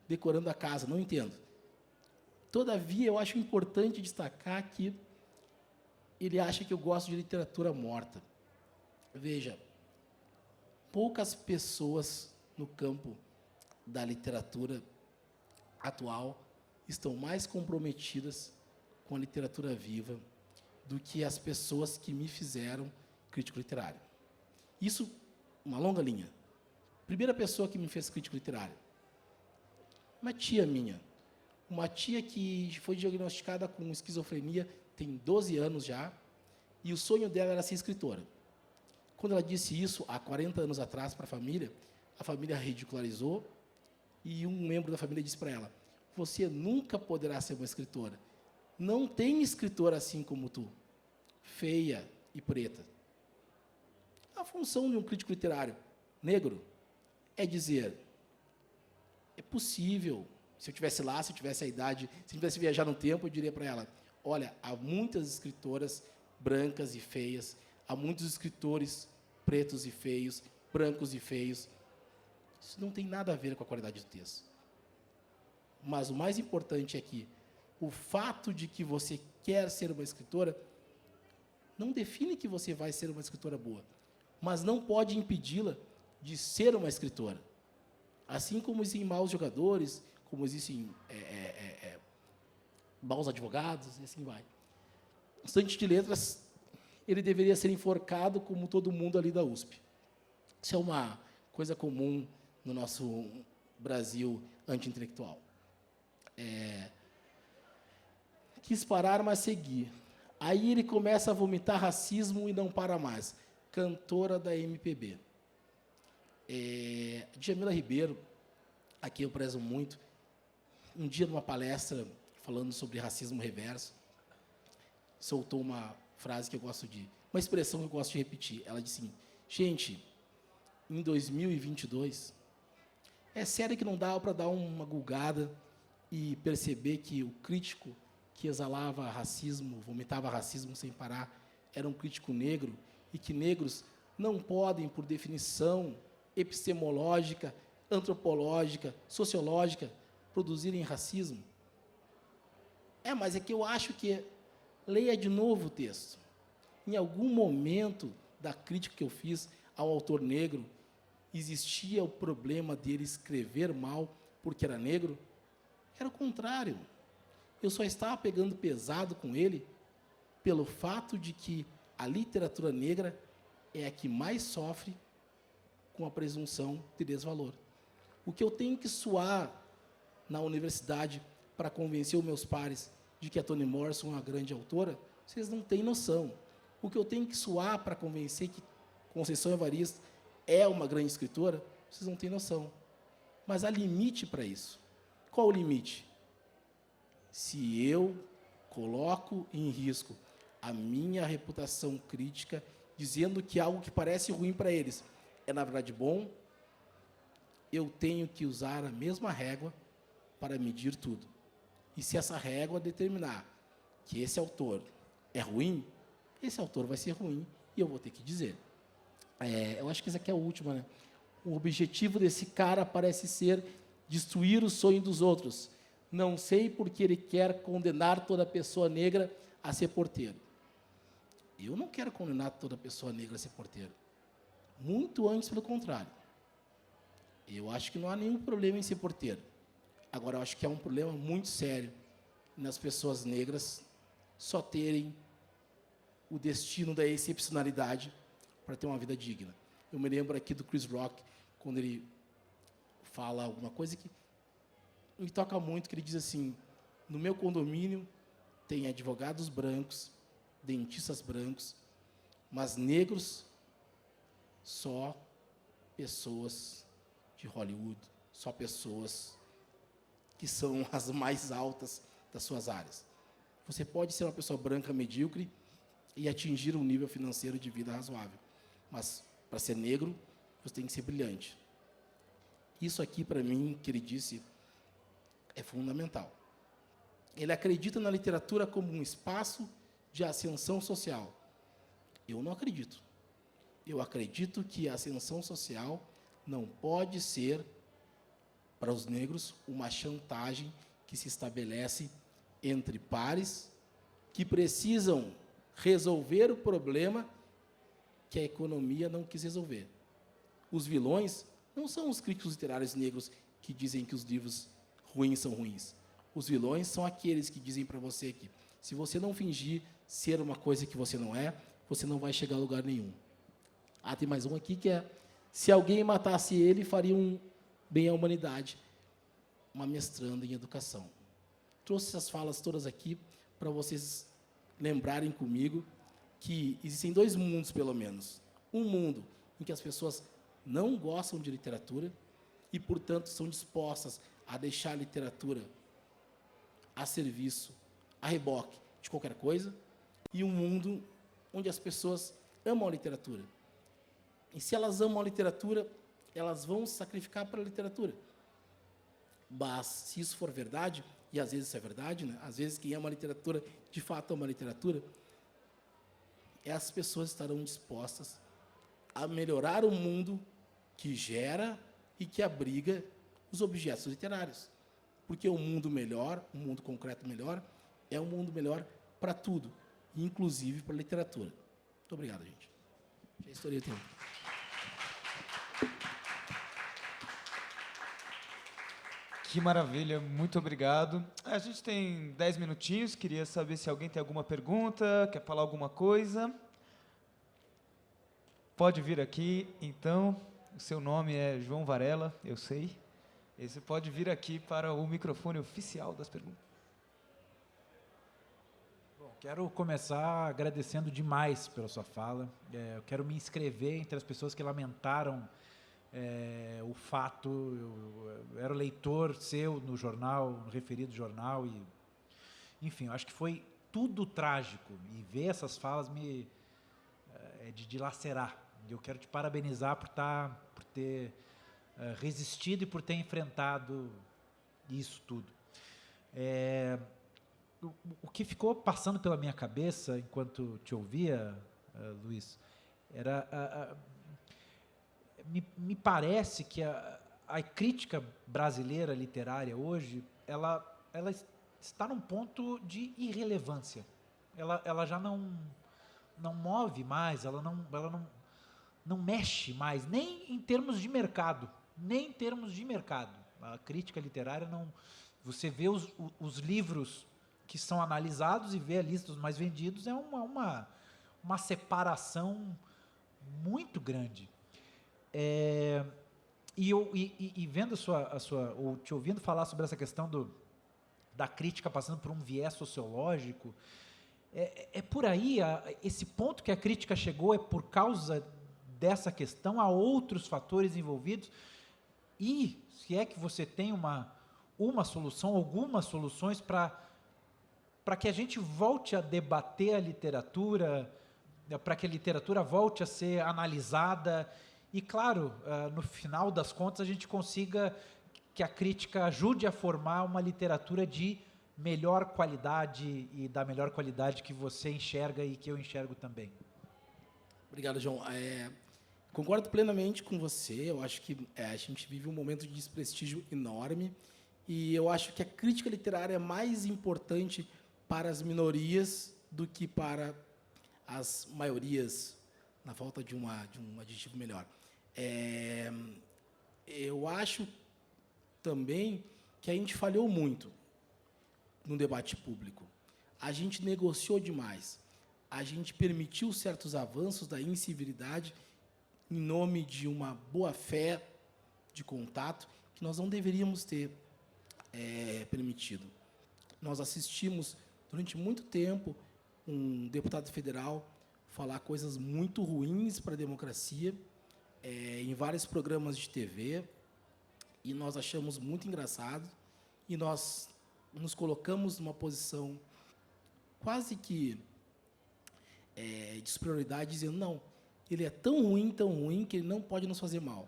decorando a casa, não entendo. Todavia, eu acho importante destacar que ele acha que eu gosto de literatura morta. Veja, poucas pessoas no campo da literatura atual estão mais comprometidas com a literatura viva do que as pessoas que me fizeram crítico literário. Isso, uma longa linha. Primeira pessoa que me fez crítico literário, uma tia minha. Uma tia que foi diagnosticada com esquizofrenia, tem 12 anos já, e o sonho dela era ser escritora. Quando ela disse isso, há 40 anos atrás, para a família ridicularizou, e um membro da família disse para ela, você nunca poderá ser uma escritora. Não tem escritora assim como tu, feia e preta. A função de um crítico literário negro é dizer, é possível, se eu tivesse lá, se eu tivesse a idade, se eu tivesse viajar no tempo, eu diria para ela, olha, há muitas escritoras brancas e feias, há muitos escritores pretos e feios, brancos e feios. Isso não tem nada a ver com a qualidade do texto. Mas o mais importante é que o fato de que você quer ser uma escritora não define que você vai ser uma escritora boa, mas não pode impedi-la de ser uma escritora. Assim como existem maus jogadores, como existem maus advogados, e assim vai. O estudante de letras, ele deveria ser enforcado como todo mundo ali da USP. Isso é uma coisa comum no nosso Brasil anti-intelectual. Quis parar, mas seguir. Aí ele começa a vomitar racismo e não para mais. Cantora da MPB. Djamila Ribeiro, a quem eu prezo muito, um dia numa palestra falando sobre racismo reverso, soltou uma frase que eu gosto de, uma expressão que eu gosto de repetir. Ela disse assim: gente, em 2022, é sério que não dá para dar uma gulgada e perceber que o crítico que exalava racismo, vomitava racismo sem parar, era um crítico negro, e que negros não podem, por definição epistemológica, antropológica, sociológica, produzirem racismo? Mas é que eu acho que... Leia de novo o texto. Em algum momento da crítica que eu fiz ao autor negro, existia o problema dele escrever mal porque era negro? Era o contrário. Eu só estava pegando pesado com ele pelo fato de que a literatura negra é a que mais sofre com a presunção de desvalor. O que eu tenho que suar na universidade para convencer os meus pares de que a Toni Morrison é uma grande autora, vocês não têm noção. O que eu tenho que suar para convencer que Conceição Evaristo é uma grande escritora, vocês não têm noção. Mas há limite para isso. Qual o limite? Se eu coloco em risco a minha reputação crítica, dizendo que algo que parece ruim para eles é, na verdade, bom, eu tenho que usar a mesma régua para medir tudo. E se essa régua determinar que esse autor é ruim, esse autor vai ser ruim e eu vou ter que dizer. Eu acho que essa aqui é a última, né? O objetivo desse cara parece ser destruir o sonho dos outros. Não sei porque ele quer condenar toda pessoa negra a ser porteiro. Eu não quero condenar toda pessoa negra a ser porteiro. Muito antes, pelo contrário. Eu acho que não há nenhum problema em ser porteiro. Agora, eu acho que é um problema muito sério nas pessoas negras só terem o destino da excepcionalidade para ter uma vida digna. Eu me lembro aqui do Chris Rock, quando ele fala alguma coisa que me toca muito, que ele diz assim: no meu condomínio tem advogados brancos, dentistas brancos, mas negros só pessoas de Hollywood, só pessoas que são as mais altas das suas áreas. Você pode ser uma pessoa branca medíocre e atingir um nível financeiro de vida razoável, mas para ser negro, você tem que ser brilhante. Isso aqui, para mim, que ele disse, é fundamental. Ele acredita na literatura como um espaço de ascensão social. Eu não acredito. Eu acredito que a ascensão social não pode ser, para os negros, uma chantagem que se estabelece entre pares que precisam resolver o problema que a economia não quis resolver. Os vilões não são os críticos literários negros que dizem que os livros ruins são ruins. Os vilões são aqueles que dizem para você que, se você não fingir ser uma coisa que você não é, você não vai chegar a lugar nenhum. Tem mais um aqui que é: se alguém matasse ele, faria um bem à humanidade. Uma mestranda em educação. Trouxe essas falas todas aqui para vocês lembrarem comigo que existem dois mundos, pelo menos. Um mundo em que as pessoas não gostam de literatura e, portanto, são dispostas a deixar a literatura a serviço, a reboque de qualquer coisa, e um mundo onde as pessoas amam a literatura. E se elas amam a literatura, elas vão se sacrificar para a literatura. Mas, se isso for verdade, e às vezes isso é verdade, né? Às vezes quem ama a literatura, de fato ama a literatura, essas pessoas estarão dispostas a melhorar o mundo que gera e que abriga os objetos literários. Porque um mundo melhor, um mundo concreto melhor, é um mundo melhor para tudo, inclusive para a literatura. Muito obrigado, gente. Já estourei o tempo. Que maravilha, muito obrigado. A gente tem 10 minutinhos, queria saber se alguém tem alguma pergunta, quer falar alguma coisa. Pode vir aqui, então. O seu nome é João Varela, eu sei. E você pode vir aqui para o microfone oficial das perguntas. Bom, quero começar agradecendo demais pela sua fala. Eu quero me inscrever entre as pessoas que lamentaram o fato. Eu era leitor seu no jornal, no referido jornal, e, enfim, eu acho que foi tudo trágico. E ver essas falas é de dilacerar. Eu quero te parabenizar por ter resistido e por ter enfrentado isso tudo. O que ficou passando pela minha cabeça enquanto te ouvia, Luiz, era me parece que a crítica brasileira literária hoje ela está num ponto de irrelevância. Ela já não move mais, ela não mexe mais, nem em termos de mercado, A crítica literária não... Você vê os livros que são analisados e vê a lista dos mais vendidos, é uma separação muito grande. E vendo ou te ouvindo falar sobre essa questão da crítica passando por um viés sociológico, por aí, esse ponto que a crítica chegou é por causa dessa questão, há outros fatores envolvidos, e se é que você tem uma solução, algumas soluções para que a gente volte a debater a literatura, para que a literatura volte a ser analisada, e claro, no final das contas a gente consiga que a crítica ajude a formar uma literatura de melhor qualidade e da melhor qualidade que você enxerga e que eu enxergo também. Obrigado, João. Concordo plenamente com você. Eu acho que a gente vive um momento de desprestígio enorme e eu acho que a crítica literária é mais importante para as minorias do que para as maiorias, na falta de um adjetivo melhor. Eu acho também que a gente falhou muito no debate público. A gente negociou demais. A gente permitiu certos avanços da incivilidade em nome de uma boa-fé de contato que nós não deveríamos ter permitido. Nós assistimos, durante muito tempo, um deputado federal falar coisas muito ruins para a democracia em vários programas de TV, e nós achamos muito engraçado, e nós nos colocamos numa posição quase que de superioridade, dizendo, não, ele é tão ruim, que ele não pode nos fazer mal.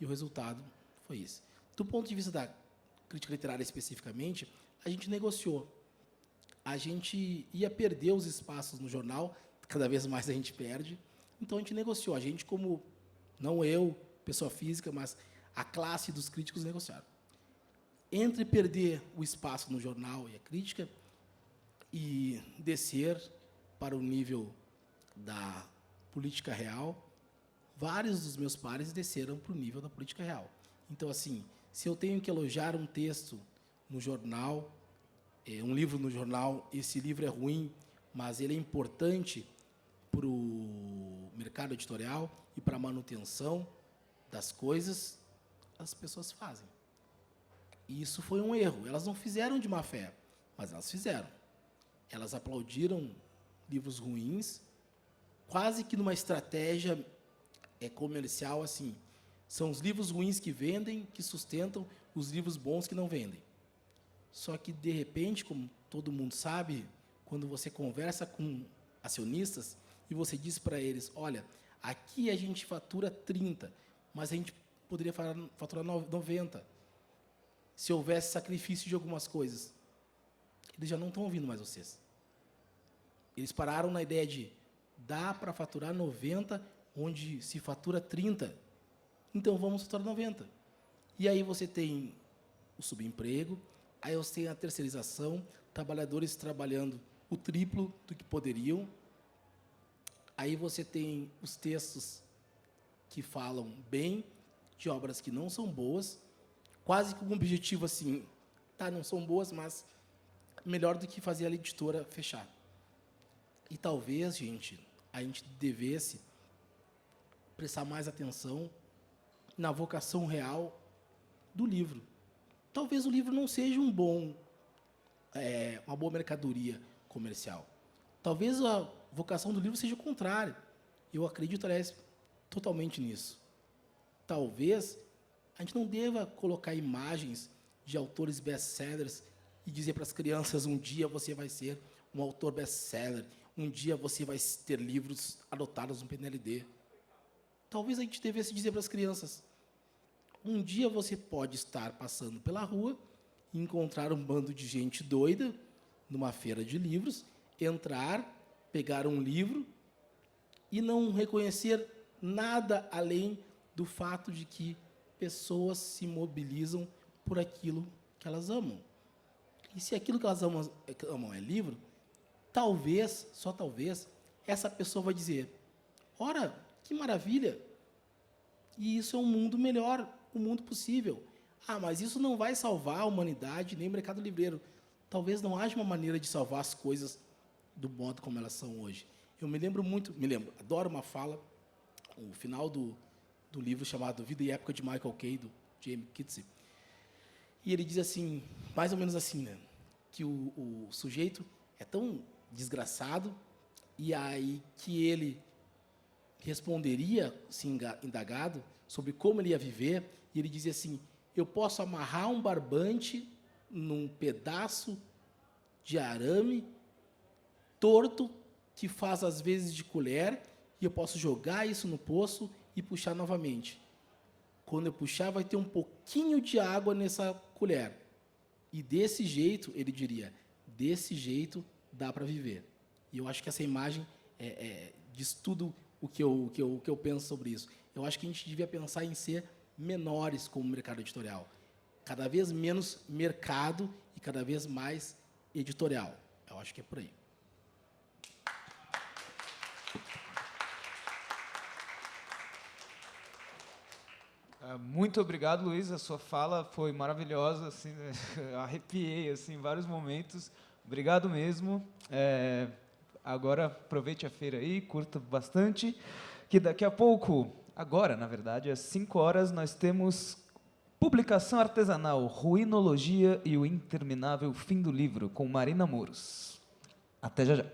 E o resultado foi esse. Do ponto de vista da crítica literária especificamente, a gente negociou. A gente ia perder os espaços no jornal, cada vez mais a gente perde, então a gente negociou. A gente, como, não eu, pessoa física, mas a classe dos críticos negociaram. Entre perder o espaço no jornal e a crítica e descer para o nível da política real, vários dos meus pares desceram para o nível da política real. Então, assim, se eu tenho que elogiar um texto no jornal, um livro no jornal, esse livro é ruim, mas ele é importante para o mercado editorial e para a manutenção das coisas, as pessoas fazem. E isso foi um erro. Elas não fizeram de má fé, mas elas fizeram. Elas aplaudiram livros ruins, quase que numa estratégia comercial, assim. São os livros ruins que vendem, que sustentam os livros bons que não vendem. Só que, de repente, como todo mundo sabe, quando você conversa com acionistas e você diz para eles, olha, aqui a gente fatura 30, mas a gente poderia faturar 90. Se houvesse sacrifício de algumas coisas. Eles já não estão ouvindo mais vocês. Eles pararam na ideia de dá para faturar 90, onde se fatura 30. Então vamos faturar 90. E aí você tem o subemprego, aí você tem a terceirização, trabalhadores trabalhando o triplo do que poderiam. Aí você tem os textos que falam bem de obras que não são boas, quase com um objetivo assim, tá, não são boas, mas melhor do que fazer a editora fechar. E talvez, gente, a gente devesse prestar mais atenção na vocação real do livro. Talvez o livro não seja uma boa mercadoria comercial. Talvez a vocação do livro seja o contrário. Eu acredito, aliás, totalmente nisso. Talvez a gente não deva colocar imagens de autores best-sellers e dizer para as crianças, um dia você vai ser um autor best-seller, um dia você vai ter livros adotados no PNLD. Talvez a gente devesse dizer para as crianças, um dia você pode estar passando pela rua e encontrar um bando de gente doida numa feira de livros, entrar, pegar um livro e não reconhecer nada além do fato de que pessoas se mobilizam por aquilo que elas amam. E se aquilo que elas amam é livro, talvez, só talvez, essa pessoa vai dizer, ora, que maravilha! E isso é um mundo melhor, um mundo possível. Ah, mas isso não vai salvar a humanidade nem o mercado livreiro. Talvez não haja uma maneira de salvar as coisas do modo como elas são hoje. Eu adoro uma fala, o final do livro chamado Vida e Época de Michael Kay, do James Kitse. E ele diz assim, mais ou menos assim, né, que o sujeito é tão desgraçado e aí que ele responderia, se indagado, sobre como ele ia viver, e ele dizia assim, eu posso amarrar um barbante num pedaço de arame torto que faz às vezes de colher, e eu posso jogar isso no poço e puxar novamente. Quando eu puxar, vai ter um pouquinho de água nessa colher. E desse jeito, ele diria, desse jeito dá para viver. E eu acho que essa imagem diz tudo o que eu penso sobre isso. Eu acho que a gente devia pensar em ser menores como mercado editorial. Cada vez menos mercado e cada vez mais editorial. Eu acho que é por aí. Muito obrigado, Luiz. A sua fala foi maravilhosa. Assim, arrepiei assim, em vários momentos. Obrigado mesmo. Agora, aproveite a feira aí, curta bastante, que daqui a pouco, agora, na verdade, às 5 horas, nós temos publicação artesanal, Ruinologia e o Interminável Fim do Livro, com Marina Mouros. Até já já.